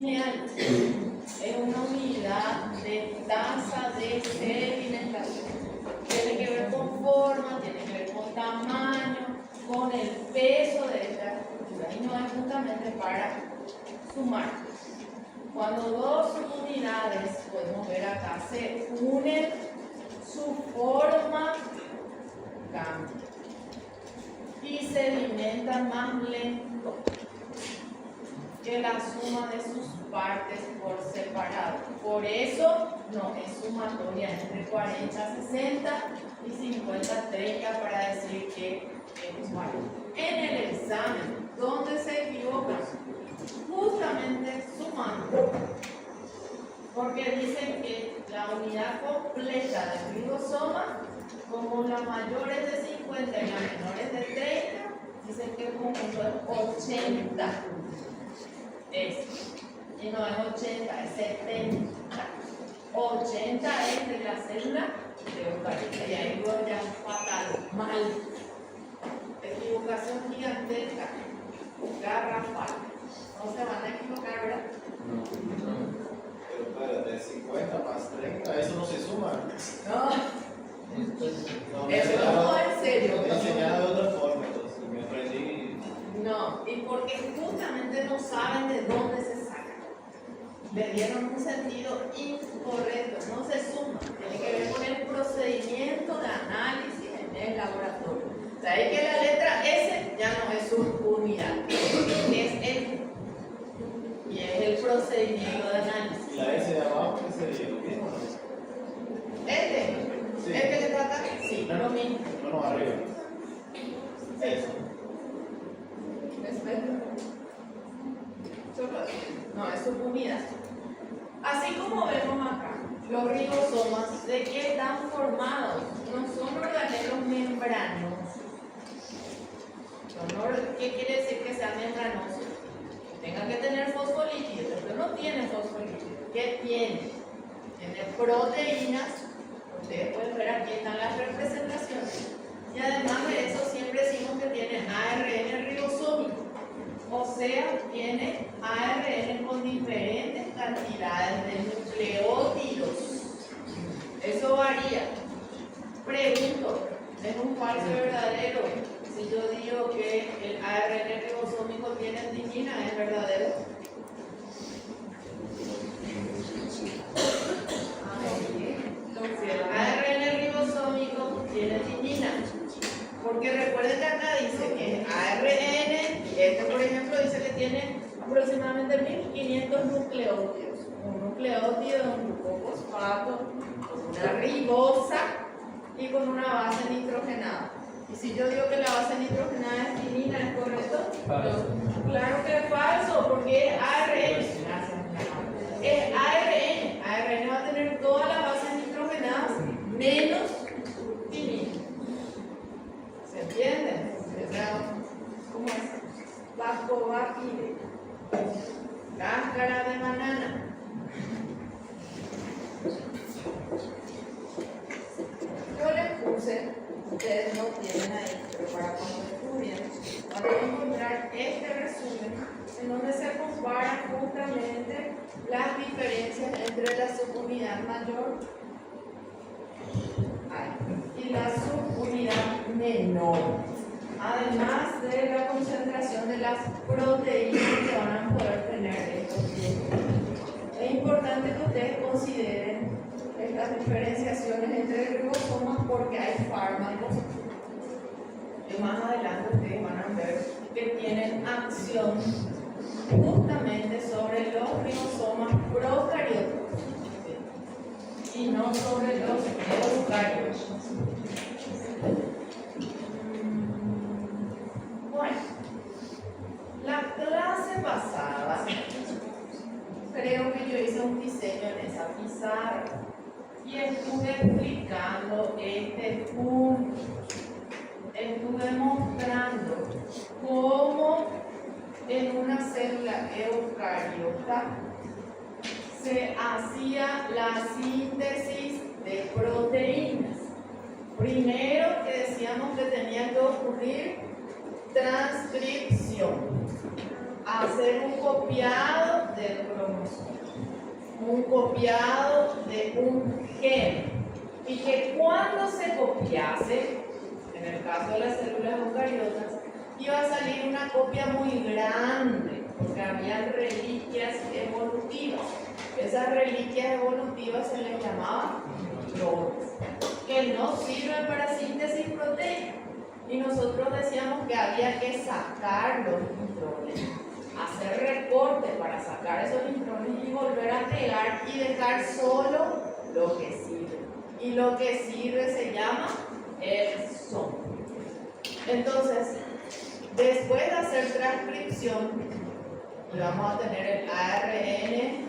Es una unidad de tasa de sedimentación. Tiene que ver con forma, tiene que ver con tamaño, con el peso de esta estructura. Y no es justamente para sumar. Cuando dos unidades, podemos ver acá, se unen, su forma cambia y sedimentan más lento que la suma de sus partes por separado. Por eso no es sumatoria entre 40, 60 y 50, 30 para decir que es igual. En el examen, ¿dónde se equivocan? Justamente sumando. Porque dicen que la unidad completa del ribosoma, como las mayores de 50 y las menores de 30, dicen que el conjunto es 80. Y no es 80, es 70. 80 es de la célula de eucariota. Y ahí luego ya es fatal, mal. Equivocación gigantesca, garrafal. No se van a equivocar, ¿verdad? Pero de 50 más 30, eso no se suma. No, eso no es serio. Me enseñaron de otra forma, entonces me aprendí. No, y porque justamente no saben de dónde se saca. Le dieron un sentido incorrecto, no se suma. Tiene que ver con el procedimiento de análisis en el laboratorio. O sea, es que la letra S ya no es su unidad, es el. Y es el procedimiento de análisis. ¿Y la S de abajo qué sería? ¿Lo mismo o no? Sí. ¿Este que está acá? Sí, No, lo mismo. No, arriba. Eso. No, es subunidad. Así como vemos acá, los ribosomas, ¿de qué están formados? No son organelos membranosos. ¿Qué quiere decir que sea membranoso? Tenga que tener fosfolípidos, pero no tiene fosfolípidos. ¿Qué tiene? Tiene proteínas. Ustedes pueden ver aquí están las representaciones. Y además de eso, siempre decimos que tiene ARN ribosómico. O sea, tiene ARN con diferentes cantidades de nucleótidos. Eso varía. Pregunto, ¿es un falso verdadero? Si yo digo que el ARN ribosómico tiene timina, ¿es verdadero? Si el ARN ribosómico tiene timina, porque recuerden que acá dice que ARN, este por ejemplo dice que tiene aproximadamente 1500 nucleótidos. Un nucleótido es un glucofosfato, una ribosa y con una base nitrogenada. Y si yo digo que la base nitrogenada es timina, ¿es correcto? Falso. Claro que es falso, porque es ARN. Es ARN. ARN va a tener todas las bases nitrogenadas menos timina. ¿Se entiende? ¿Cómo es? Lactobacille. Cáscara de banana. Yo les puse, ustedes no tienen ahí, pero para cuando estudien, van a encontrar este resumen en donde se comparan justamente las diferencias entre la subunidad mayor y la subunidad menor, además de la concentración de las proteínas que van a poder tener estos grupos. Es importante que ustedes consideren estas diferenciaciones entre ribosomas porque hay fármacos que más adelante ustedes van a ver que tienen acción justamente sobre los ribosomas procarióticos y no sobre los eucariotas. Bueno, la clase pasada creo que yo hice un diseño en esa pizarra y estuve explicando este punto. Estuve mostrando cómo en una célula eucariota se hacía la síntesis de proteínas. Primero que decíamos que tenía que ocurrir transcripción, hacer un copiado del cromosoma cromosoma, un copiado de un gen, y que cuando se copiase, en el caso de las células eucariotas, iba a salir una copia muy grande, porque había reliquias evolutivas. Esas reliquias evolutivas se les llamaba intrones, que no sirven para síntesis proteica. Y nosotros decíamos que había que sacar los intrones, hacer recorte para sacar esos intrones y volver a pegar y dejar solo lo que sirve. Y lo que sirve se llama exón. Entonces, después de hacer transcripción, y vamos a tener el ARN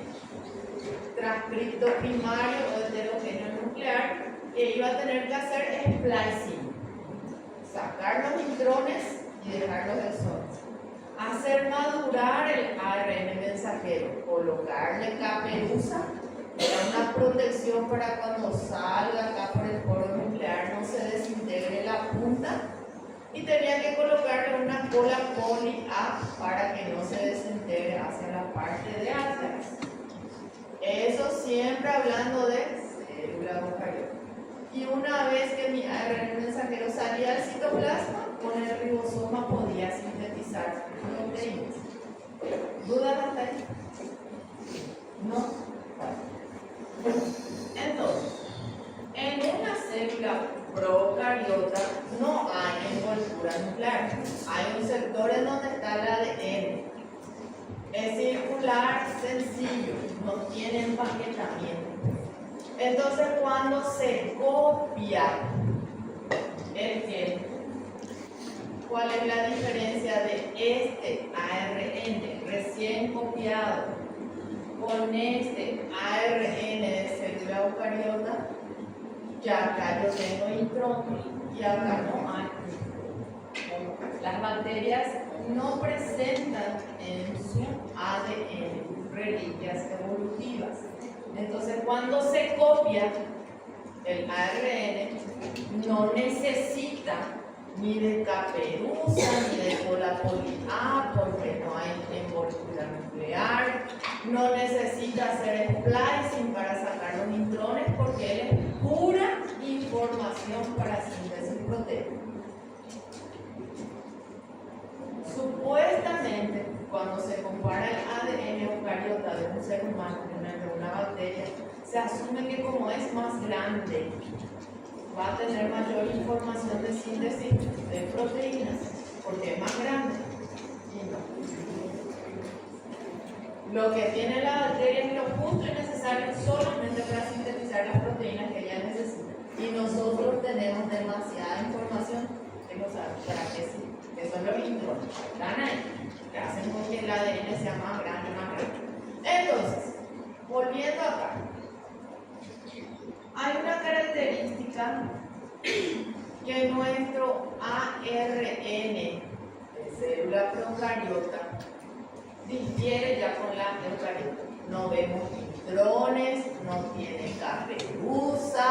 transcripto primario o heterogéneo nuclear, que iba a tener que hacer splicing, sacar los intrones y dejar los exones, hacer madurar el ARN mensajero, colocarle caperuza, era una protección para cuando salga acá por el poro nuclear no se desintegre la punta, y tenía que colocarle una cola poli A para que no se desintegre hacia la parte de atrás. Eso siempre hablando de célula eucariota. Y una vez que mi ARN mensajero salía al citoplasma, con el ribosoma podía sintetizar proteínas. ¿Dudas hasta ahí? ¿No? Vale. Entonces, en una célula procariota no hay envoltura nuclear. Hay un sector en donde está el ADN. Es circular, sencillo, no tiene empaquetamiento. Entonces, cuando se copia el gen, ¿cuál es la diferencia de este ARN recién copiado con este ARN de célula eucariota? Ya acá yo tengo intrón y acá no hay. Las bacterias no presentan en su ADN reliquias evolutivas. Entonces, cuando se copia el ARN, no necesita ni de caperuza ni de cola poli A, porque no hay envoltura nuclear, no necesita hacer splicing para sacar los intrones, porque él es pura información para síntesis proteica. Supuestamente, cuando se compara el ADN eucariota de un ser humano con el de una bacteria, se asume que como es más grande, va a tener mayor información de síntesis de proteínas, porque es más grande. Y no. Lo que tiene la bacteria es lo justo y necesario solamente para sintetizar las proteínas que ella necesita. Y nosotros tenemos demasiada información que no sabemos para qué sí. Que son los intrones, están ahí, que hacen con que el ADN sea más grande y más grande. Entonces, volviendo acá, hay una característica que nuestro ARN de célula procariota difiere ya con la eucariota. No vemos intrones, no tiene caperuza,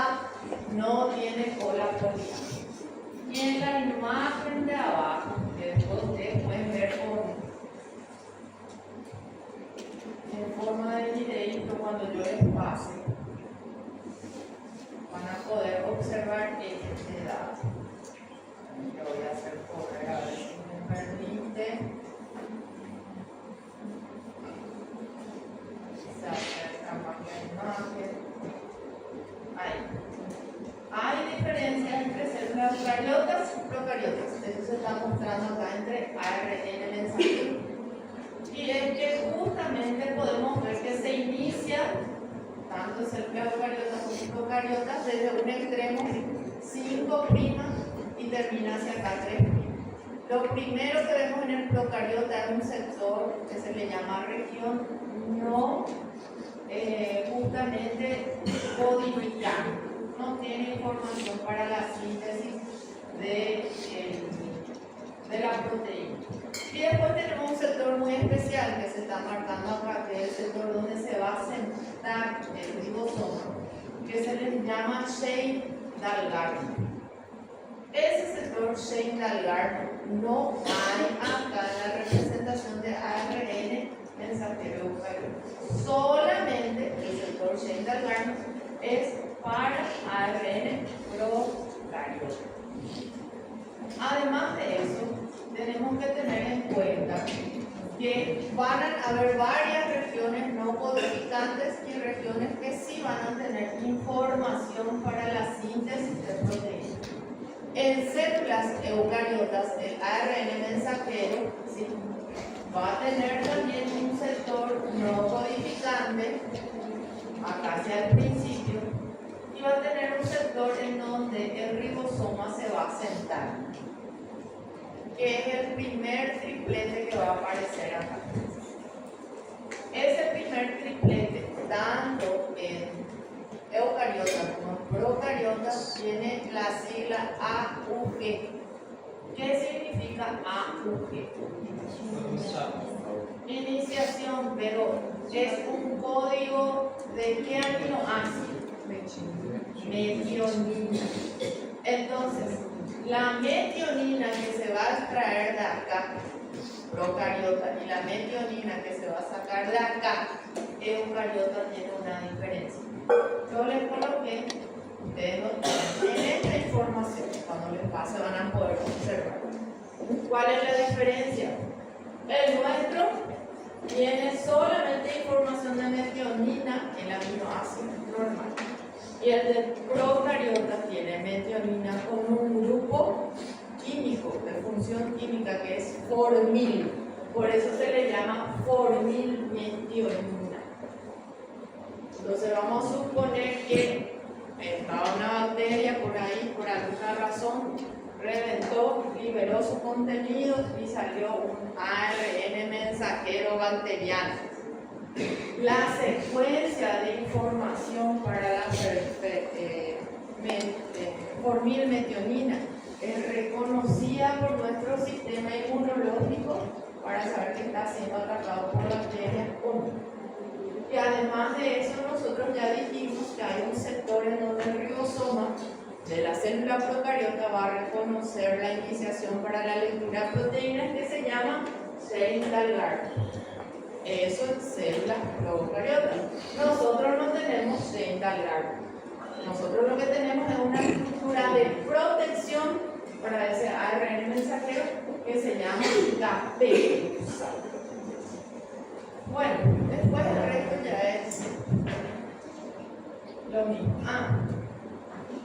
no tiene cola poli A. Y en la imagen de abajo, que después ustedes pueden ver en forma de videito cuando yo les pase, van a poder observar este dato. Lo voy a hacer correr a ver si me permite. Se acerca más la imagen. Ahí. Hay diferencias entre células eucariotas y procariotas. Eso se está mostrando acá entre ARN mensajero. Y es que justamente podemos ver que se inicia tanto células eucariotas como procariotas desde un extremo 5' y termina hacia acá 3'. Lo primero que vemos en el procariota es un sector que se le llama región no justamente codificante. No tiene información para la síntesis de la proteína. Y después tenemos un sector muy especial que se está marcando acá, que es el sector donde se va a sentar el ribosoma, que se le llama Shane-Dalgarno. Ese sector Shane-Dalgarno no hay acá en la representación de ARN mensajero eucariota. Solamente el sector chain Dalgarno es para ARN procariota. Además de eso, tenemos que tener en cuenta que van a haber varias regiones no codificantes y regiones que sí van a tener información para la síntesis de proteínas. En células eucariotas, el ARN mensajero ¿sí? va a tener también un sector no codificante, acá hacia el principio, y va a tener un sector en donde el ribosoma se va a sentar, que es el primer triplete que va a aparecer acá. Ese primer triplete, tanto en eucariotas como en procariotas, tiene la sigla AUG. ¿Qué significa AUG? Iniciación, pero es un código de qué aminoácido? Metionina. Entonces, la metionina que se va a extraer de acá, procariota, y la metionina que se va a sacar de acá, eucariota, tiene una diferencia. Yo les coloqué, ustedes en esta información, cuando les pase van a poder observar. ¿Cuál es la diferencia? El nuestro tiene solamente información de metionina, el aminoácido normal. Y el de procariota tiene metionina con un grupo químico, de función química, que es formil. Por eso se le llama formilmetionina. Entonces vamos a suponer que estaba una bacteria por ahí, por alguna razón, reventó, liberó su contenido y salió un ARN mensajero bacteriano. La secuencia de información para la formilmetionina es reconocida por nuestro sistema inmunológico para saber que está siendo atacado por bacterias o no. Y además de eso, nosotros ya dijimos que hay un sector en donde el ribosoma de la célula procariota va a reconocer la iniciación para la lectura de proteínas que se llama chain Dalgarno. Eso es células procariotas. Nosotros no tenemos chain Dalgarno. Nosotros lo que tenemos es una estructura de protección para ese ARN mensajero que se llama caperuza. Bueno, después el resto ya es lo mismo.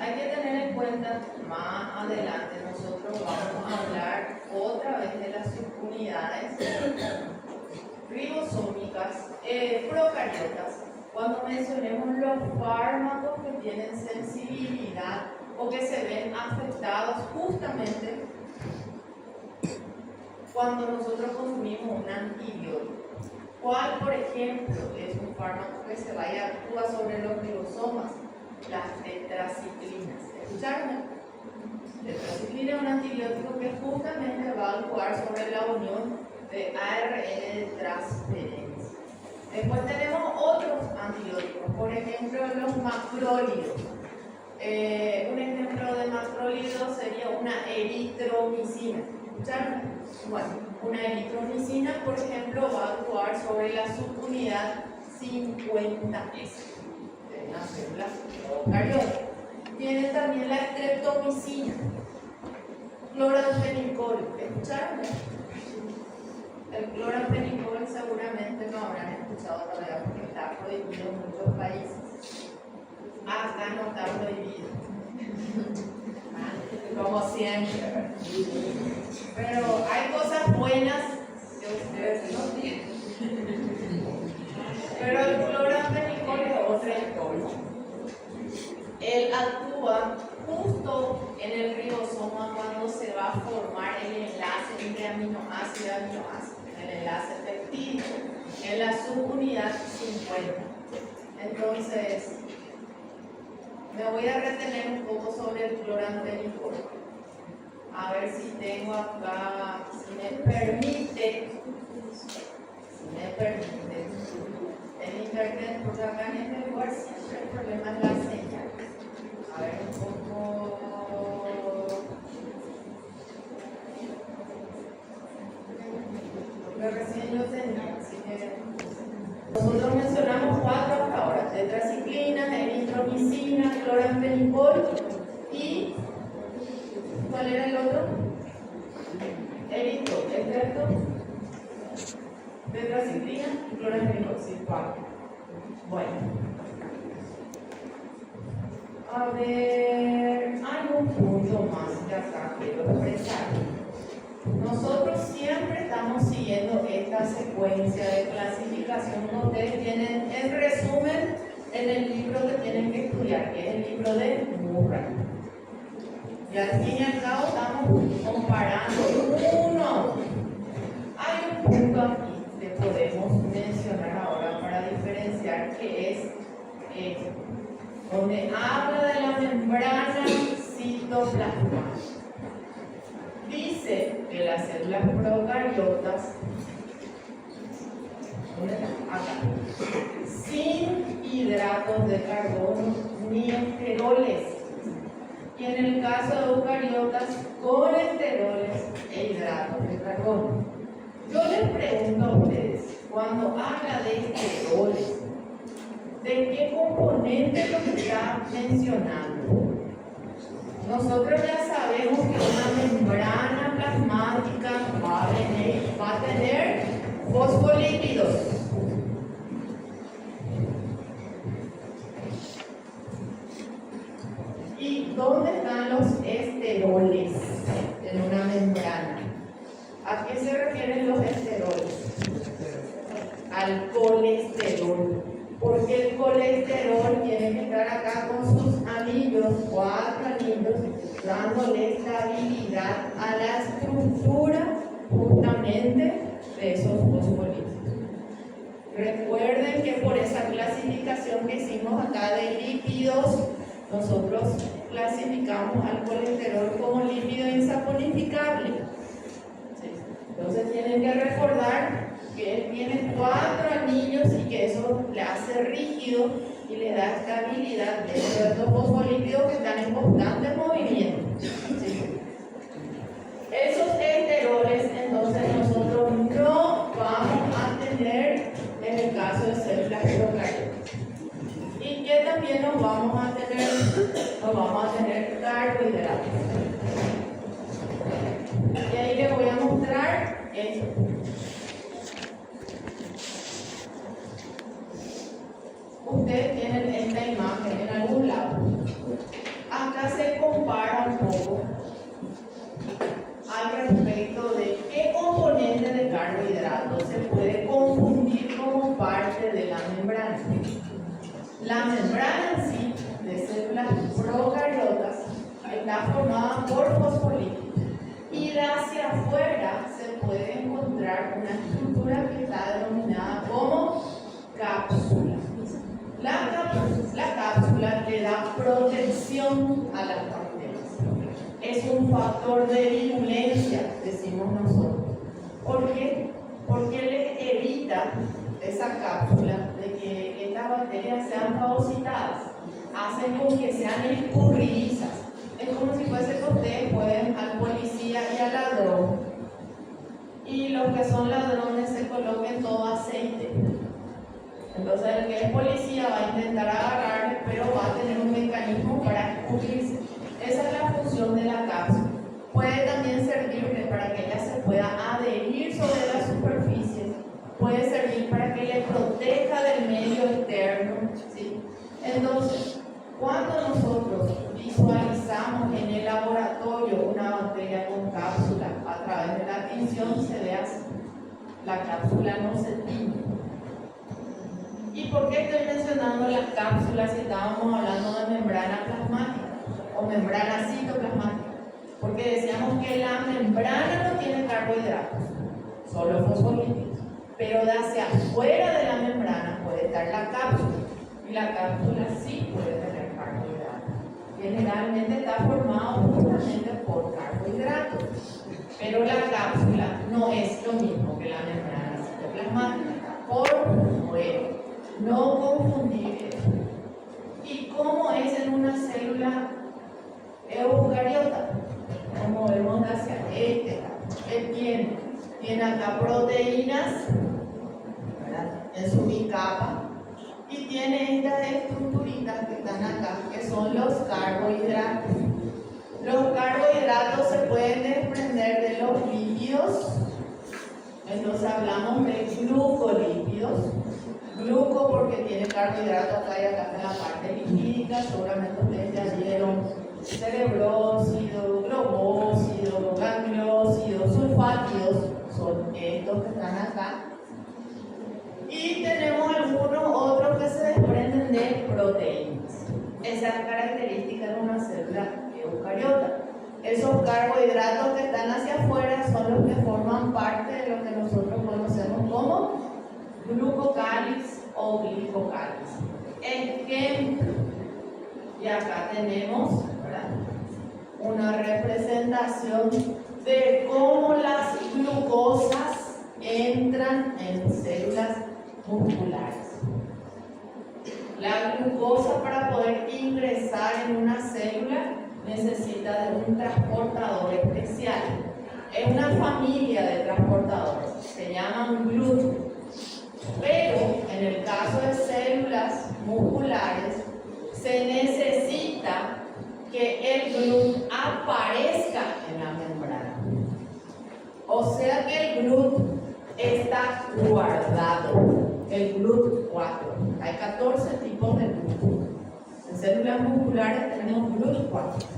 Hay que tener en cuenta más adelante, nosotros vamos a hablar otra vez de las subunidades ribosómicas procariotas cuando mencionemos los fármacos que tienen sensibilidad o que se ven afectados justamente cuando nosotros consumimos un antibiótico. ¿Cuál, por ejemplo, es un fármaco que se vaya a actuar sobre los ribosomas? Las tetraciclinas. ¿Escucharon? Tetraciclina es un antibiótico que justamente va a actuar sobre la unión de ARN de transferencia. Después tenemos otros antibióticos, por ejemplo los macrólidos. Un ejemplo de macrólido sería una eritromicina. ¿Escucharon? Bueno, una eritromicina, por ejemplo, va a actuar sobre la subunidad 50S de una célula procariota. Tiene también la streptomicina, cloramfenicol. ¿Escucharon? El cloramfenicol seguramente no habrán escuchado todavía porque está prohibido en muchos países. Acá no está prohibido. Como siempre. Pero hay cosas buenas que ustedes no tienen. Pero el cloramfenicol es otra historia. Él actúa justo en el ribosoma cuando se va a formar el enlace entre aminoácido a aminoácido, el enlace peptídico, en la subunidad 50. Entonces, me voy a retener un poco sobre el cloramfenicol. A ver si tengo acá, si me permite, en internet, porque acá en este lugar siempre el problema es la señal. A ver un poco. Porque recién lo tenía, así que Bueno. A ver, hay un punto más que acá quiero expresar. Nosotros siempre estamos siguiendo esta secuencia de clasificación que ustedes tienen en resumen en el libro que tienen que estudiar, que es el libro de Murray. Y al fin y al cabo estamos comparando uno. Hay un punto aquí que podemos mencionar ahora para diferenciar, que es donde habla de la membrana citoplasmática. Dice que las células procariotas, acá, sin hidratos de carbono ni esteroles, y en el caso de eucariotas con esteroles e hidratos de carbono. Yo les pregunto a ustedes, cuando habla de esteroles, ¿de qué componente es lo que está mencionando? Nosotros ya sabemos que una membrana plasmática va a tener fosfolípidos. ¿Y dónde están los esteroles en una membrana? ¿A qué se refieren los esteroles? Al colesterol. Porque el colesterol tiene que estar acá con sus anillos, 4 anillos, dándole estabilidad a la estructura justamente de esos fosfolípidos. Recuerden que por esa clasificación que hicimos acá de lípidos, nosotros clasificamos al colesterol como lípido insaponificable. Entonces tienen que recordar que él tiene 4 anillos y que eso le hace rígido y le da estabilidad dentro de estos fosfolípidos que están en constante movimiento. ¿Sí? Esos esteroles, entonces, nosotros no vamos a tener en el caso de células procariotas. Y que también nos vamos a tener carbohidratos. Y ahí les voy a mostrar esto. Ustedes tienen esta imagen en algún lado. Acá se compara un poco al respecto de qué componente de carbohidratos se puede confundir como parte de la membrana. La membrana en sí, de células procariotas, está formada por fosfolípidos. Y de hacia afuera se puede encontrar una estructura que está denominada como cápsula. La cápsula le da protección a las bacterias. Es un factor de virulencia, decimos nosotros. ¿Por qué? Porque le evita esa cápsula de que estas bacterias sean fagocitadas. Hacen con que sean escurridizas. Es como si fuese que ustedes pueden al policía y al ladrón, y los que son ladrones se coloquen todo aceite. Entonces el que es policía va a intentar agarrarle, pero va a tener un mecanismo para escurrirse. Esa es la función de la cápsula. Puede también servirle para que ella se pueda adherir sobre las superficies. Puede servir para que le proteja del medio externo, ¿sí? Entonces, cuando nosotros visualizamos en el laboratorio una bacteria con cápsula a través de la tinción, se ve así. La cápsula no se tiñe. ¿Y por qué estoy mencionando las cápsulas si estábamos hablando de membrana plasmática o membrana citoplasmática? Porque decíamos que la membrana no tiene carbohidratos, solo fosfolípidos. Pero de hacia afuera de la membrana puede estar la cápsula. Y la cápsula sí puede tener carbohidratos. Generalmente está formado justamente por carbohidratos. Pero la cápsula no es lo mismo que la membrana citoplasmática. Por fuera. No confundir eso. ¿Y cómo es en una célula eucariota? Como vemos hacia este lado. Tiene acá proteínas, ¿verdad?, en su bicapa, y tiene estas estructuritas que están acá, que son los carbohidratos. Los carbohidratos se pueden desprender de los lípidos. Entonces hablamos de glucolípidos. gluco porque tiene carbohidratos acá y acá en la parte lipídica. Seguramente ustedes ya vieron cerebrócido, globócido, gangliósido, sulfátidos, son estos que están acá. Y tenemos algunos otros que se desprenden de proteínas. Esa es la característica de una célula eucariota. Esos carbohidratos que están hacia afuera son los que forman parte de lo que nosotros conocemos como glucocáliz o glicocáliz. Ejemplo, y acá tenemos, ¿verdad?, una representación de cómo las glucosas entran en células musculares. La glucosa, para poder ingresar en una célula, necesita de un transportador especial. Es una familia de transportadores, se llaman GLUT. Pero en el caso de células musculares, se necesita que el GLUT aparezca en la membrana. O sea que el GLUT está guardado. El GLUT 4. Hay 14 tipos de GLUT. En células musculares tenemos GLUT 4.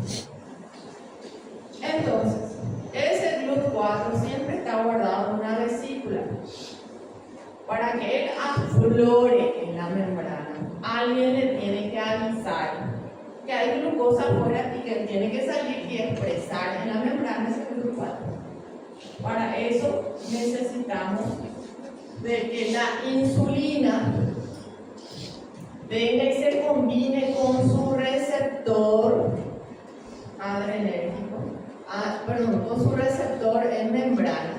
Entonces, ese GLUT 4 siempre está guardado en una vesícula. Para que él aflore en la membrana, alguien le tiene que avisar que hay glucosa afuera y que tiene que salir y expresar en la membrana ese GLUT 4. Para eso necesitamos de que la insulina venga y se combine con su receptor adrenérgico, con su receptor en membrana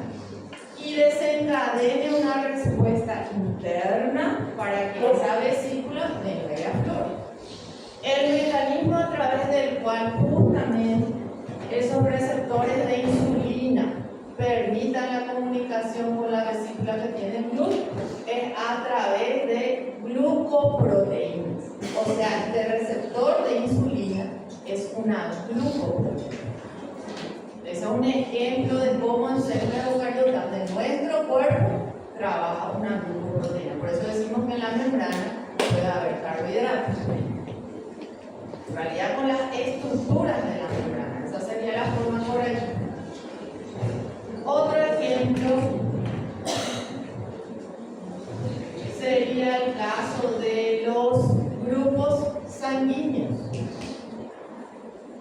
y desencadene una respuesta interna para que esa vesícula venga y aflore. El mecanismo a través del cual justamente esos receptores de insulina permitan la comunicación con la vesícula que tiene GLUT es a través de glucoproteínas. O sea, este receptor de insulina es una glucoproteína. Ese es un ejemplo de cómo en células eucariotas de nuestro cuerpo trabaja una glucoproteína. Por eso decimos que en la membrana puede haber carbohidratos. En realidad, con las estructuras de la membrana, esa sería la forma correcta. Otro ejemplo sería el caso de los grupos sanguíneos.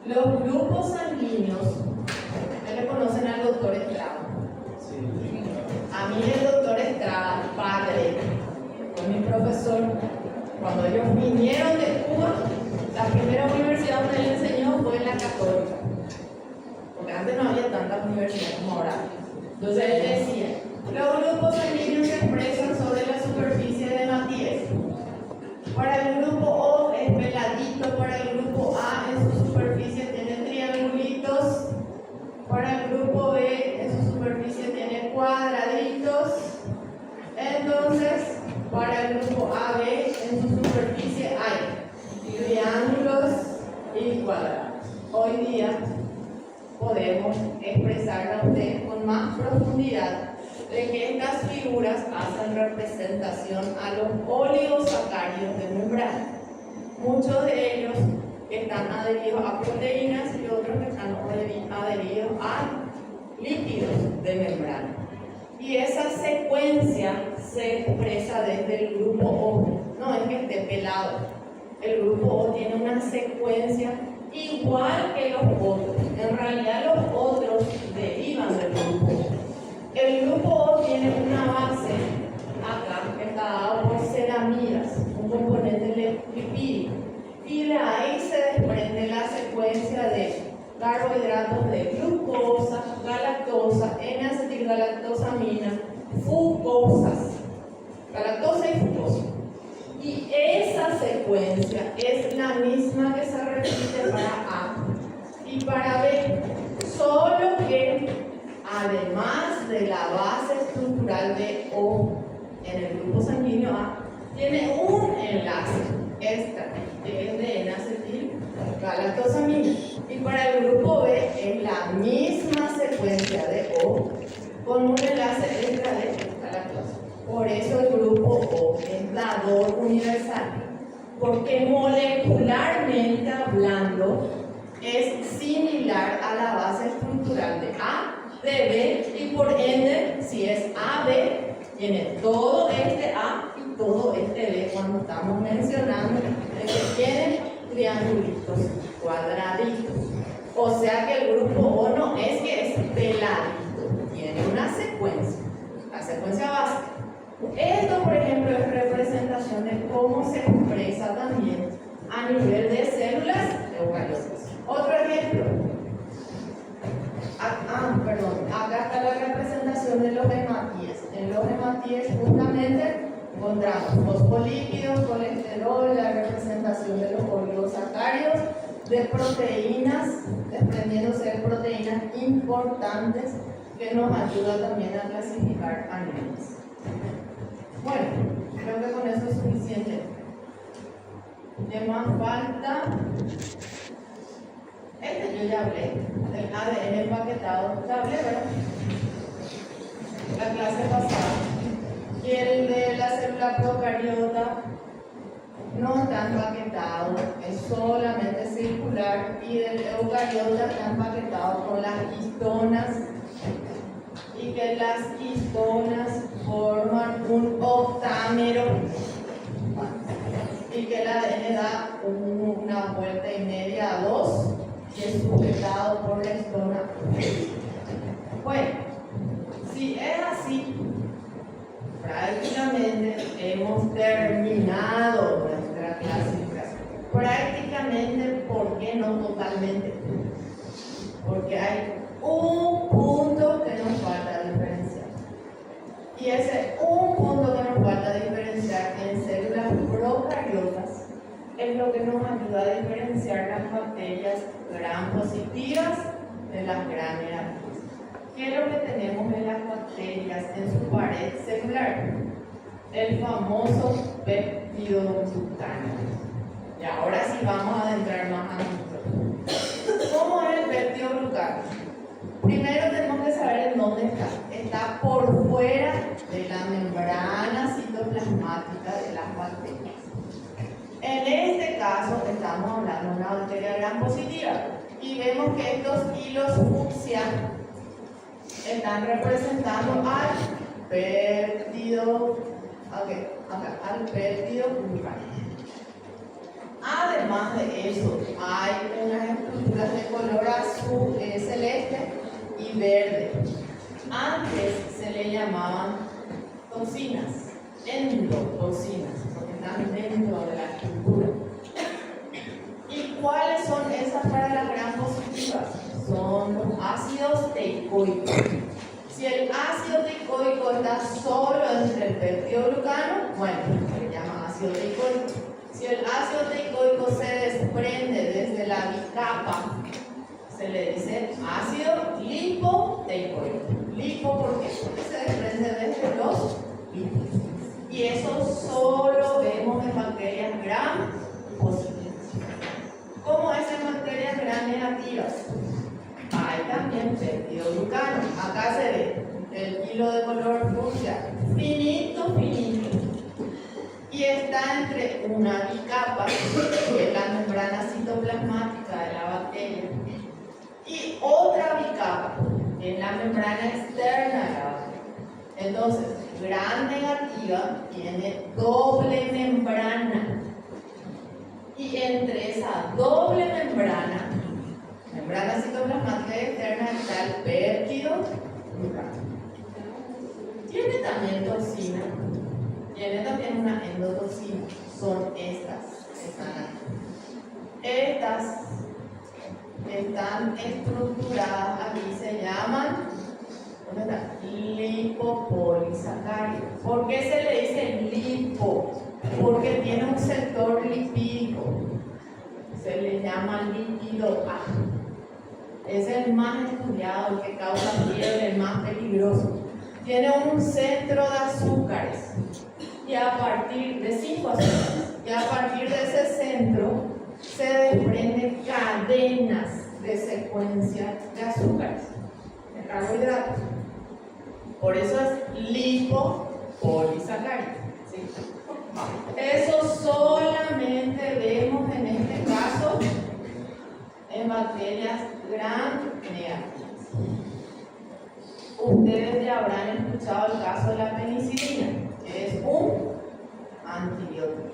Los grupos sanguíneos, ¿ustedes conocen al doctor Estrada? Sí. A mí el doctor Estrada, padre, fue mi profesor. Cuando ellos vinieron de Cuba, la primera universidad donde él enseñó fue en la Católica. Porque antes no había tantas universidades como ahora. Entonces él decía, los grupos sanguíneos se expresan sobre la superficie de Matías. Para el grupo O es peladito, para el grupo A en su superficie tiene triangulitos, para el grupo B en su superficie tiene cuadraditos. Entonces, para el grupo AB en su superficie hay triángulos y cuadrados. Hoy día podemos expresar a ustedes con más profundidad de que estas figuras hacen representación a los oligosacáridos de membrana. Muchos de ellos están adheridos a proteínas y otros que están adheridos a lípidos de membrana. Y esa secuencia se expresa desde el grupo O. No es que esté pelado. El grupo O tiene una secuencia igual que los otros. En realidad los otros derivan del grupo O. El grupo O tiene una base acá que está dada por ceramidas, un componente lipídico. Y de ahí se desprende la secuencia de carbohidratos de glucosa, galactosa, N-acetilgalactosamina, fucosas, galactosa y fucosa. Y esa secuencia es la misma que se repite para A y para B, solo que además de la base estructural de O en el grupo sanguíneo A, tiene un enlace extra que es de N-acetilgalactosamina. Y para el grupo B es la misma secuencia de O con un enlace extra de galactosa. Por eso el grupo O es la valor universal, porque molecularmente hablando es similar a la base estructural de A, de B, y por ende, si es AB, tiene todo este A y todo este B cuando estamos mencionando de que tiene triangulitos cuadraditos. O sea que el grupo O no es que es peladito, tiene una secuencia, la secuencia básica. Esto, por ejemplo, es representación de cómo se expresa también a nivel de células eucarióticas. Otro ejemplo. Acá está la representación de los hematíes. En los hematíes justamente encontramos fosfolípidos, colesterol, la representación de los oligosacáridos, de proteínas, desprendiéndose de proteínas importantes que nos ayuda también a clasificar alimentos. Bueno, creo que con eso es suficiente. ¿Qué más falta? Yo ya hablé del ADN empaquetado, ya hablé, ¿verdad? La clase pasada. Y el de la célula procariota no está empaquetado, es solamente circular, y del eucariota está empaquetado con las histonas, y que las histonas forman un octámero, y que el ADN da una vuelta y media a 2 y es sujetado por la histona. Bueno, si es así, prácticamente hemos terminado nuestra clasificación. Prácticamente, ¿por qué no totalmente? Porque hay un punto que nos falta diferenciar. Y ese un punto que nos falta diferenciar en células procariotas es lo que nos ayuda a diferenciar las bacterias gram positivas de las gram negativas. ¿Qué es lo que tenemos en las bacterias en su pared celular? El famoso peptidoglucano. Y ahora sí vamos a adentrar más a nosotros. ¿Cómo es el peptidoglucano? Primero tenemos que saber en dónde está. Está por fuera de la membrana citoplasmática de las bacterias. En este caso estamos hablando de una bacteria gram positiva y vemos que estos hilos fucsia están representando al péptido, al peptidoglucano. Además de eso, hay unas estructuras de color azul, celeste y verde. Antes se le llamaban toxinas, endotoxinas, porque están dentro de la estructura. ¿Y cuáles son esas para las gram positivas? Son los ácidos teicoicos. Si el ácido teicoico está solo entre el peptidoglucano, bueno, se le llama ácido teicoico. Si el ácido teicoico se desprende desde la bicapa, se le dice ácido lipoteicoico. Lipo, ¿por qué? Porque se desprende desde los lípidos. Y eso solo vemos en bacterias gram positivas. ¿Cómo es en bacterias gram negativas? Hay también peptidoglucano. Acá se ve el hilo de color fucsia, finito, finito. Y está entre una bicapa, que es la membrana citoplasmática de la bacteria, y otra bicapa, que es la membrana externa de la bacteria. Entonces, gram negativa tiene doble membrana. Y entre esa doble membrana citoplasmática externa, está el peptidoglucano. Tiene también toxina. Tiene también una endotoxina, son estas, están aquí. Estas están estructuradas, aquí se llaman lipopolisacáridos. ¿Por qué se le dice lipo? Porque tiene un sector lipídico, se le llama lípido A. Es el más estudiado, el que causa fiebre, el más peligroso. Tiene un centro de azúcares. Y a partir de 5 azúcares, y a partir de ese centro se desprenden cadenas de secuencia de azúcares, de carbohidratos. Por eso es lipopolisacárido. ¿Sí? Eso solamente vemos en este caso en bacterias gram negativas. Ustedes ya habrán escuchado el caso de la penicilina, que es un antibiótico.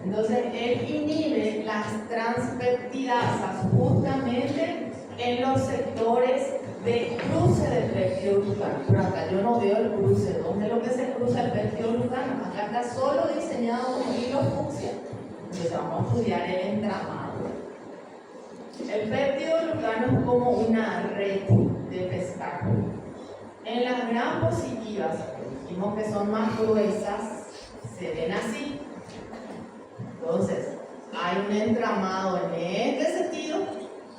Entonces, él inhibe las transpeptidasas justamente en los sectores de cruce del peptidoglucano. Pero acá yo no veo el cruce. ¿Dónde es lo que se cruza el peptidoglucano? Acá está solo diseñado como hilo fucsia. Entonces vamos a estudiar el entramado. El peptidoglucano es como una red de pescar. En las gram positivas, dijimos que son más gruesas, se ven así. Entonces, hay un entramado en este sentido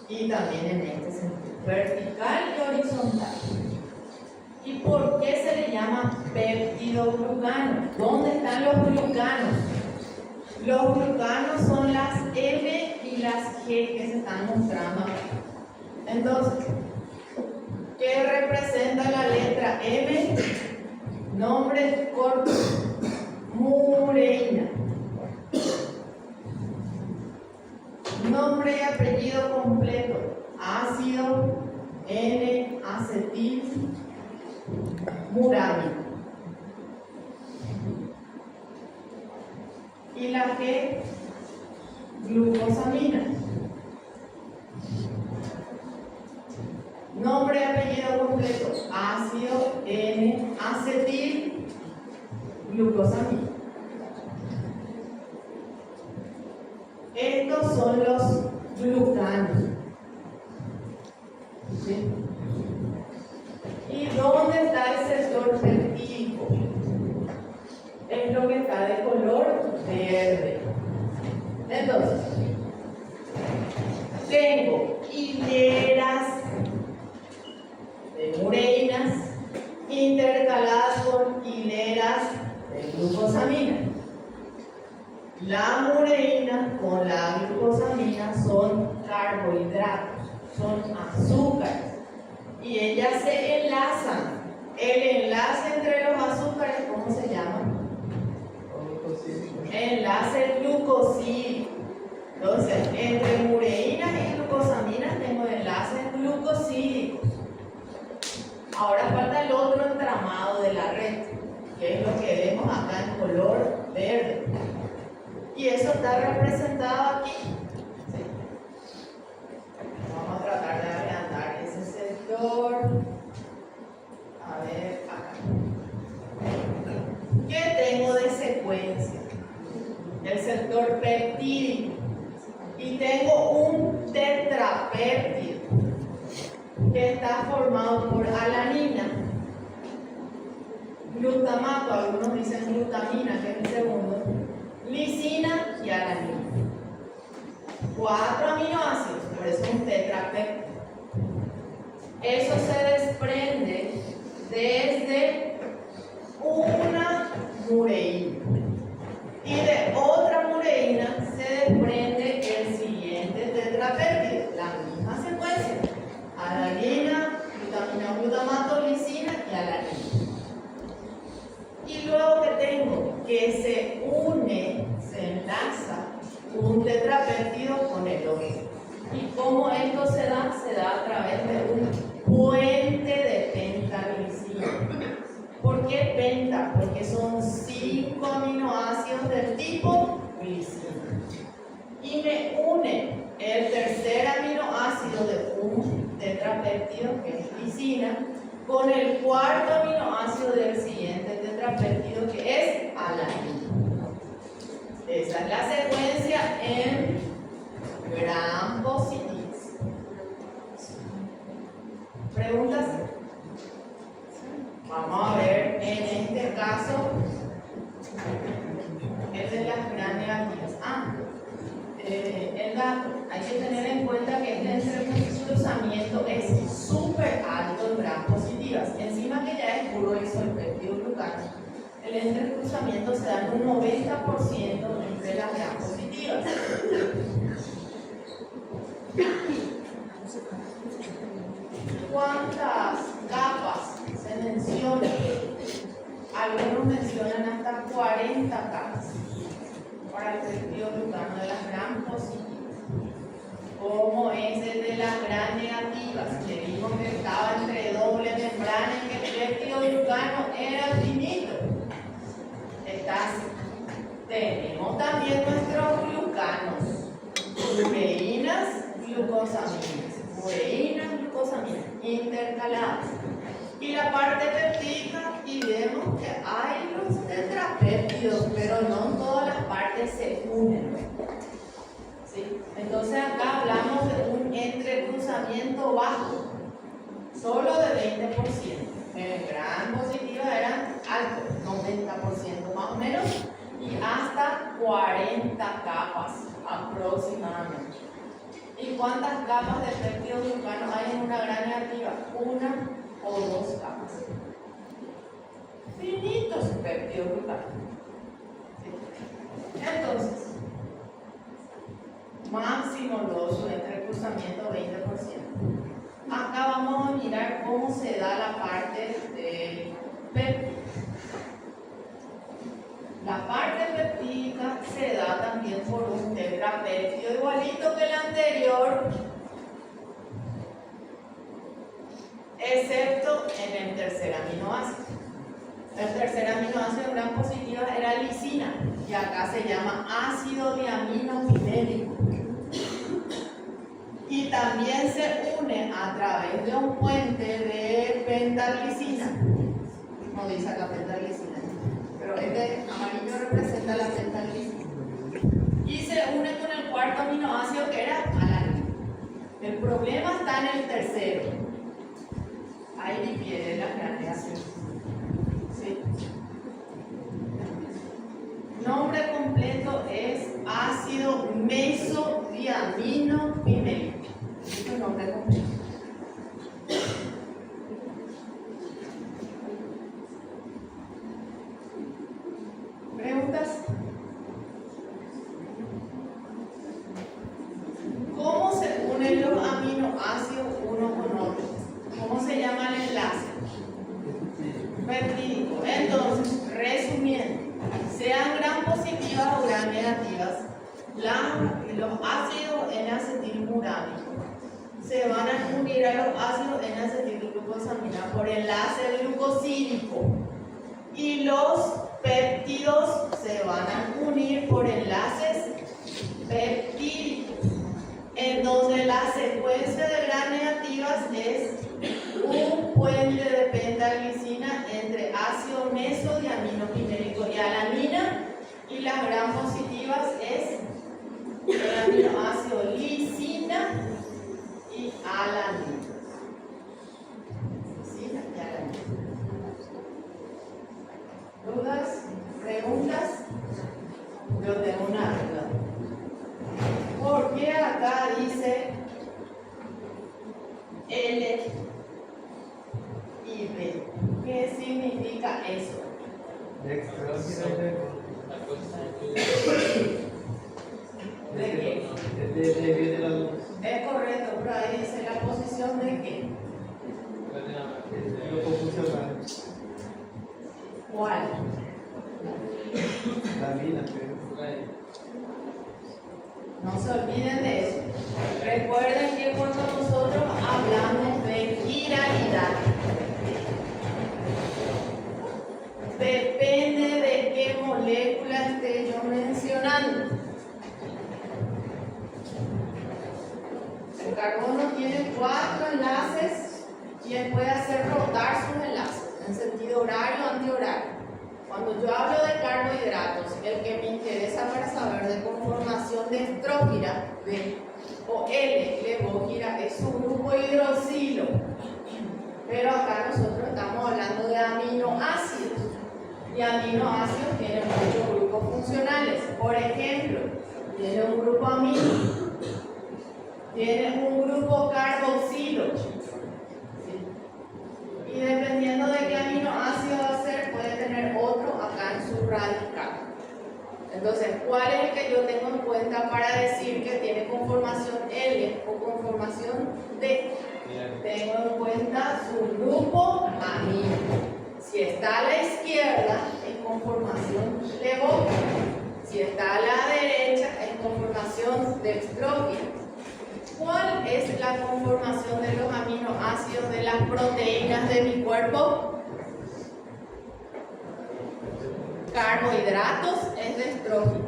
y también en este sentido, vertical y horizontal. ¿Y por qué se le llama peptidoglucano? ¿Dónde están los glucanos? Los glucanos son las M y las G que se están mostrando acá. Entonces, ¿qué representa la letra M? Nombre corto, mureína. Nombre y apellido completo, ácido N-acetil murábico. Y la G, glucosamina. Nombre y apellido completo, ácido N-acetil glucosamina. Estos son los glucanos. ¿Sí? ¿Y dónde está el sector peptídico? Es lo que está de color verde. Entonces, tengo hileras de mureínas intercaladas con hileras de glucosamina. La mureína con la glucosamina son carbohidratos, son azúcares y ellas se enlazan. El enlace entre los azúcares, ¿cómo se llama? Enlace glucosídico. Entonces, entre mureínas y glucosaminas tengo enlaces glucosídicos. Ahora falta el otro entramado de la red, que es lo que vemos acá en color verde. Y eso está representado aquí. ¿Sí? Vamos a tratar de agrandar ese sector. A ver, acá. ¿Qué tengo de secuencia? El sector peptídico. Y tengo un tetrapéptido que está formado por alanina, glutamato, algunos dicen glutamina, que es el segundo, lisina y alanina. 4 aminoácidos, por eso un tetrapéptido. Eso se desprende desde una mureína. Y de otra mureína se desprende el siguiente tetrapéptido, la misma secuencia: alanina, glutamina, glutamato, lisina y alanina. Y luego que tengo que se une, se enlaza un tetrapéptido con el otro. ¿Y cómo esto se da? Se da a través de un puente de pentaglicina. ¿Por qué penta? Porque son 5 aminoácidos del tipo glicina. Y me une el tercer aminoácido de un tetrapéptido, que es glicina, con el cuarto aminoácido del siguiente tetrapéptido, que es alanina. Esa es la secuencia en gram positivos. ¿Preguntas? Vamos a ver en este caso es de las gram negativas. El dato, hay que tener en cuenta que este entrecruzamiento es súper alto en gram positivas. Encima que ya es grueso el peptidoglucano, el entrecruzamiento se da en un 90% entre las gram positivas. ¿Cuántas capas se mencionan? Algunos mencionan hasta 40 capas. el peptidoglucano de las gram positivas. ¿Cómo es el de las gram negativas? Que vimos que estaba entre doble membrana y que el peptidoglucano era finito. Está así. Tenemos también nuestros glucanos, ureínas, glucosaminas, ureínas, glucosaminas, intercaladas. Y la parte peptídica, y vemos que hay los tetrapéptidos, pero no en todas las partes se unen. ¿Sí? Entonces acá hablamos de un entrecruzamiento bajo, solo de 20%. En gram positiva eran altos, 90% más o menos, y hasta 40 capas aproximadamente. ¿Y cuántas capas de peptidoglucano hay en una gram negativa? Una o dos capas. Finitos peptidoglucano. ¿Sí? Entonces, máximo loso entre cruzamiento 20%. Acá vamos a mirar cómo se da la parte del péptido. La parte peptídica se da también por un tetrapéptido igualito que el anterior, excepto en el tercer aminoácido. El tercer aminoácido gram positiva era lisina y acá se llama ácido diaminoquinérico. Y también se une a través de un puente de pentaglicina. No dice acá pentaglicina, pero este amarillo representa la pentaglicina. Y se une con el cuarto aminoácido que era alanina. El problema está en el tercero. Ahí difiere la creación. ¿Sí? Nombre completo es ácido mesodiaminoquinérico. Es su nombre completo. ¿Preguntas? ¿Cómo se unen los aminoácidos uno con otro? ¿Cómo se llama el enlace? Peptídico. Entonces, resumiendo, sean gram positivas o gram negativas, los ácidos N-acetilmurámico se van a unir a los ácidos N-acetilglucosamina por enlace glucosídico y los péptidos se van a unir por enlaces peptídicos, en donde la secuencia de gram negativas es un puente de pentaglicina entre ácido mesodiaminoquinérico y alanina, y las gram positivas es el aminoácido lisina y alanina. Lisina y alanina. ¿Dudas? ¿Preguntas? Yo tengo una duda. ¿Por qué acá dice L y B? ¿Qué significa eso? ¿De qué? Es correcto, pero ahí dice la posición de qué. ¿Cuál? No se olviden de eso. Recuerden que cuando nosotros hablamos de quiralidad, depende de qué molécula esté yo mencionando. El carbono tiene 4 enlaces y él puede hacer rotar sus enlaces en sentido horario o antihorario. Cuando yo hablo de carbohidratos, el que me interesa para saber de conformación de estrógira, B o L-levógira, es su grupo hidroxilo. Pero acá nosotros estamos hablando de aminoácidos. Y aminoácidos tienen muchos grupos funcionales. Por ejemplo, tiene un grupo amino, tiene un grupo carboxilo. Y dependiendo de qué aminoácido va a ser, puede tener otro acá en su radical. Entonces, ¿cuál es el que yo tengo en cuenta para decir que tiene conformación L o conformación D? Tengo en cuenta su grupo amino. Si está a la izquierda, es conformación levógira. Si está a la derecha, conformación dextrógena. ¿Cuál es la conformación de los aminoácidos de las proteínas de mi cuerpo? Carbohidratos es dextrógeno,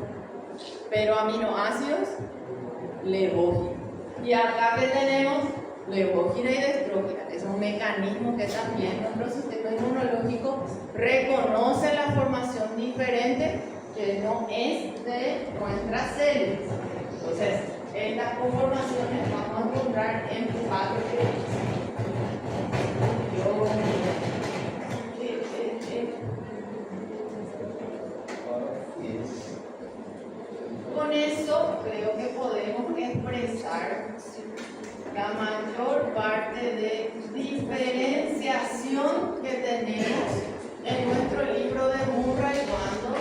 pero aminoácidos, levógena. Y acá que tenemos levógena y dextrógena. Es un mecanismo que también nuestro sistema inmunológico reconoce la formación diferente que no es de nuestras células. Entonces, estas conformaciones vamos a encontrar en patogénesis. Con eso creo que podemos expresar la mayor parte de diferenciación que tenemos en nuestro libro de Murray cuando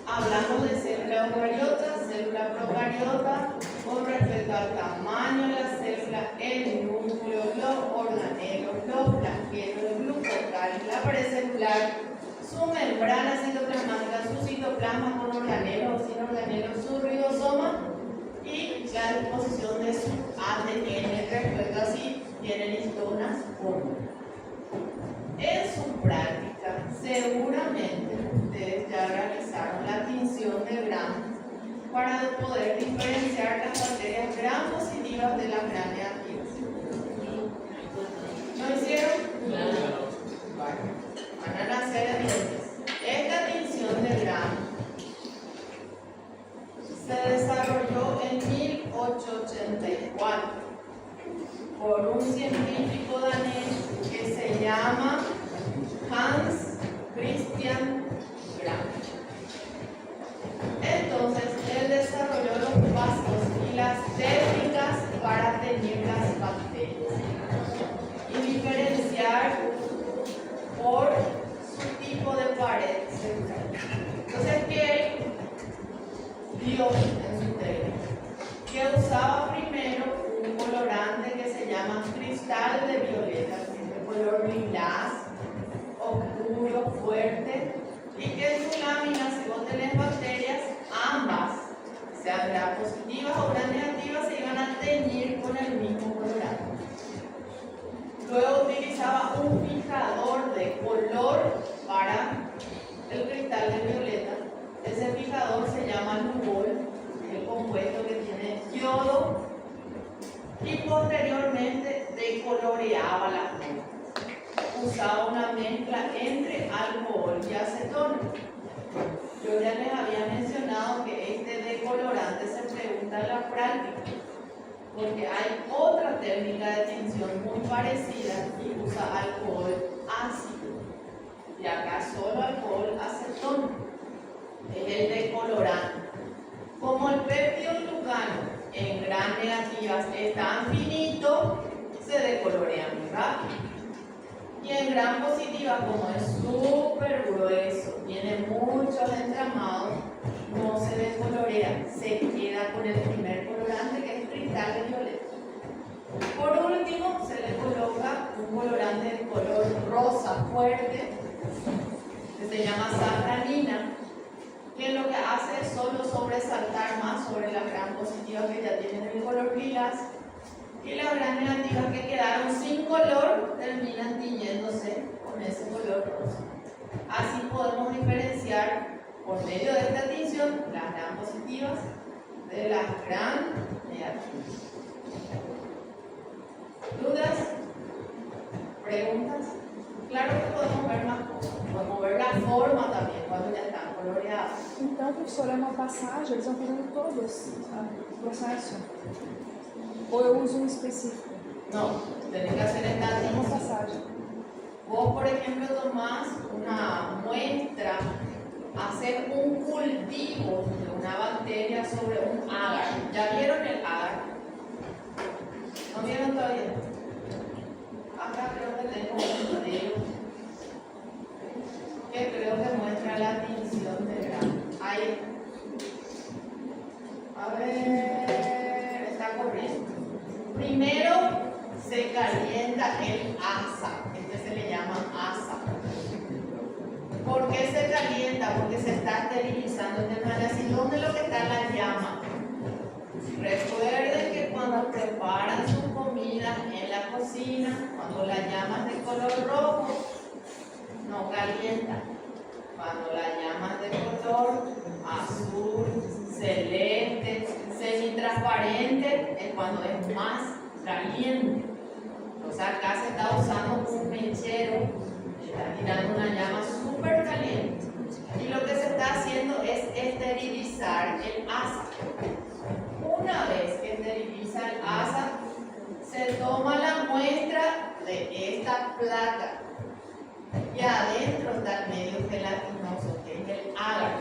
hablamos de célula eucariota, célula procariota, con respecto al tamaño de la célula, el núcleo, los organelos, los flagelos, el glucocal, la pared celular, su membrana citoplasmática, su citoplasma con organelos o sin organelos, su ribosoma y la disposición de su ADN respecto a si tienen histonas o no. En su práctica, seguramente ustedes ya realizaron la tinción de Gram para poder diferenciar las bacterias gram positivas de las gram negativas. ¿No hicieron? Claro. Van a nacer entonces. Esta tinción de Gram se desarrolló en 1884 por un científico danés que se llama Hans Christian Gram. Entonces, él desarrolló los pasos y las técnicas para teñir las bacterias y diferenciar por su tipo de pared celular. Entonces, que él dio en su técnica que usaba primero un colorante que se llama cristal de violeta, que es de color lilás, oscuro, fuerte, y que en su lámina, si vos tenés bacterias, ambas, sean gram positivas o gram negativas, se iban a teñir con el mismo colorante. Luego utilizaba un fijador de color para el cristal de violeta. Ese fijador se llama Lugol, el compuesto que tiene yodo, y posteriormente decoloreaba las muestras. Usaba una mezcla entre alcohol y acetona. Yo ya les había mencionado que este decolorante se pregunta en la práctica, porque hay otra técnica de tinción muy parecida y usa alcohol ácido. Y acá solo alcohol acetona. Es el decolorante. Como el peptidoglucano en gram negativas es tan finito, se decolorea muy rápido. Y en gram positiva, como es súper grueso, tiene muchos entramados, no se decolorea, se queda con el primer colorante que es cristal de violeta. Por último, se le coloca un colorante de color rosa fuerte, que se llama safranina, que lo que hace es solo sobresaltar más sobre las gram positivas que ya tienen el color lilás, y las gram negativas que quedaron sin color terminan tiñéndose con ese color rosa. Así podemos diferenciar por medio de esta tinción las gram positivas de las gram negativas. ¿Dudas? ¿Preguntas? Claro que podemos ver más cosas, podemos ver la forma también cuando ya están coloreadas. Então, professor, é uma passagem, eles vão fazendo todos o processo? Ou eu uso um específico? No, tenés que hacer esta É uma tinción. passagem. Vos, por ejemplo, tomás una muestra, hacer un cultivo de una bacteria sobre un agar. ¿Ya vieron el agar? ¿No vieron todavía? Acá creo que tengo un video que creo que muestra la tinción de grano. Ahí. A ver, está corriendo. Primero se calienta el asa. Este se le llama asa. ¿Por qué se calienta? Porque se está esterilizando. ¿Dónde es lo que está la llama? preparan su comida en la cocina, cuando la llama es de color rojo, no calienta. Cuando la llama es de color azul, celeste, semitransparente, es cuando es más caliente. O sea, acá se está usando un mechero, está tirando una llama súper caliente. Y lo que se está haciendo es esterilizar el asa. Una vez que esteriliza el asa, se toma la muestra de esta placa. Y adentro está el medio gelatinoso, que es el agar.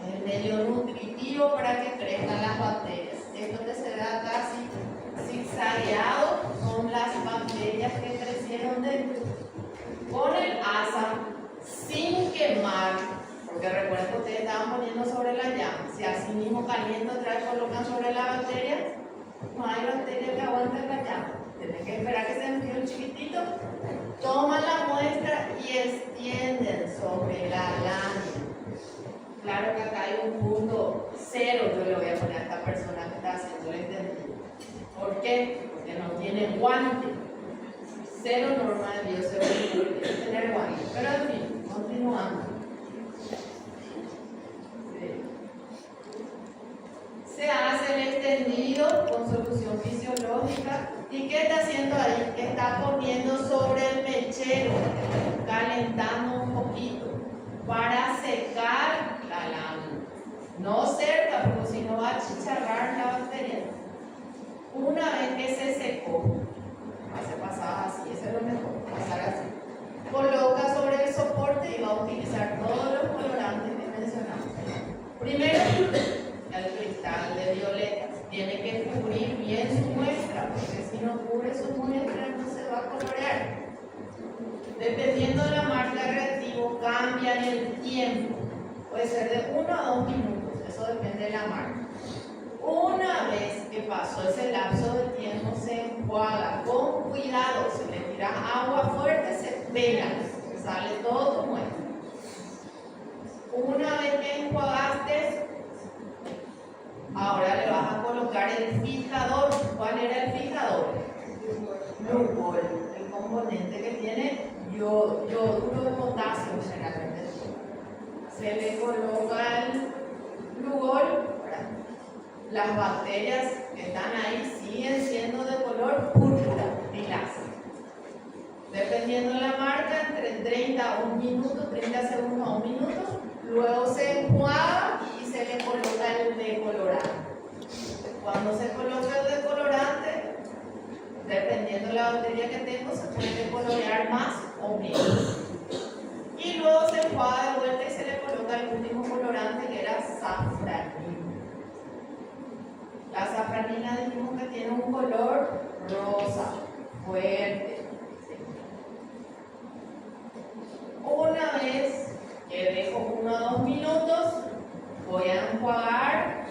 Es el medio nutritivo para que crezcan las bacterias. Esto que se ve acá así zigzagueado son las bacterias que crecieron dentro. Con el asa, sin quemar, porque recuerden que ustedes estaban poniendo sobre la llama. Si así mismo calienta otra vez colocan sobre la bacteria, no hay bacteria que aguante la llama. Tienen que esperar que se enfríe un chiquitito. Toman la muestra y extienden sobre la lámina. Claro que acá hay un punto cero, yo le voy a poner a esta persona que está haciendo el extendido. ¿Por qué? Porque no tiene guante. Cero norma de bioseguridad, tiene que tener guante. Pero en fin, continuando. Se hace el extendido con solución fisiológica. ¿Y qué está haciendo ahí? Está poniendo sobre el mechero, calentando un poquito para secar la lámina. No cerca, porque si no va a chicharrar la bacteria. Una vez que se secó, hace pasar así, eso es lo mejor, pasar así. Coloca sobre el soporte y va a utilizar todos los colorantes que mencionamos. Primero, el cristal de violetas. Tiene que cubrir bien su muestra, porque si no cubre su muestra no se va a colorear. Dependiendo de la marca de reactivo, cambian el tiempo. Puede ser de 1 a 2 minutos, eso depende de la marca. Una vez que pasó ese lapso de tiempo, se enjuaga con cuidado. Si le tiras agua fuerte, se pega, sale todo tu muestra. Una vez que enjuagaste, ahora le vas a colocar el fijador. ¿Cuál era el fijador? Lugol, el componente que tiene yoduro de potasio generalmente. Se le coloca el Lugol. Las bacterias que están ahí siguen siendo de color púrpura, lilás. Dependiendo de la marca, entre 30 a 1 minuto, 30 segundos a 1 minuto. Luego se enjuaga y se le coloca el decolorante. Cuando se coloca el decolorante, dependiendo de la bacteria que tengo, se puede decolorear más o menos. Y luego se enjuaga de vuelta y se le coloca el último colorante, que era safranina. La safranina dijimos que tiene un color rosa, fuerte. Una vez que dejo 1 a 2 minutos, voy a enjuagar,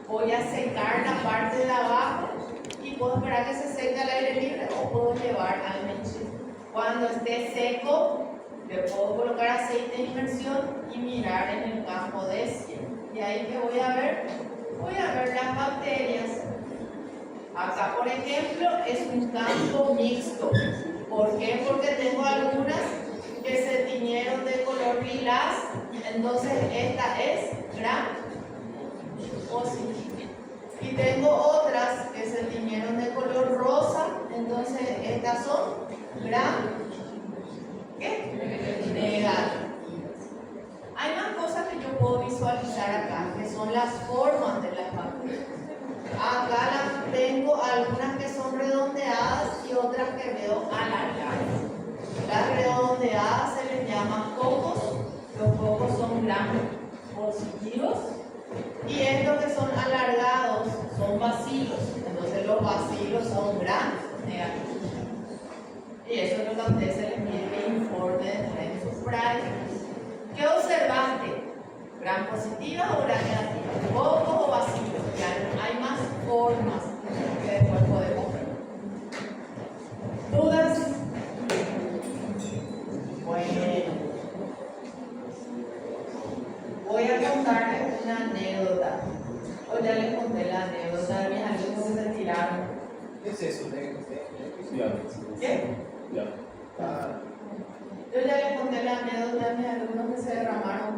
voy a secar la parte de abajo y puedo esperar que se seque al aire libre o puedo llevar al mechero. Cuando esté seco, le puedo colocar aceite de inmersión y mirar en el campo de 100. Y ahí que voy a ver las bacterias. Acá, por ejemplo, es un campo mixto. ¿Por qué? Porque tengo algunas que se tiñeron de color lilás, entonces esta es gram positiva. Y tengo otras que se tiñeron de color rosa, entonces estas son gram negativas. Hay más cosas que yo puedo visualizar acá, que son las formas de las bacterias. Acá tengo algunas que son redondeadas y otras que veo alargadas. Las redondeadas se les llama cocos. Los cocos son gram positivos. Y estos que son alargados son bacilos. Entonces los bacilos son gram negativos. Y eso es lo que a ustedes se les pide informe en sus prácticas. ¿Qué observaste? ¿Gram positiva o gram negativa? ¿Cocos o bacilos? Ya hay más formas que después podemos ver. ¿Dudas? Bueno, voy a contarles una anécdota. O ya les conté la anécdota de mis alumnos que se tiraron ¿Qué es eso? Ya. ¿Qué? Ya. Ah. Yo ya les conté la anécdota de mis alumnos que se derramaron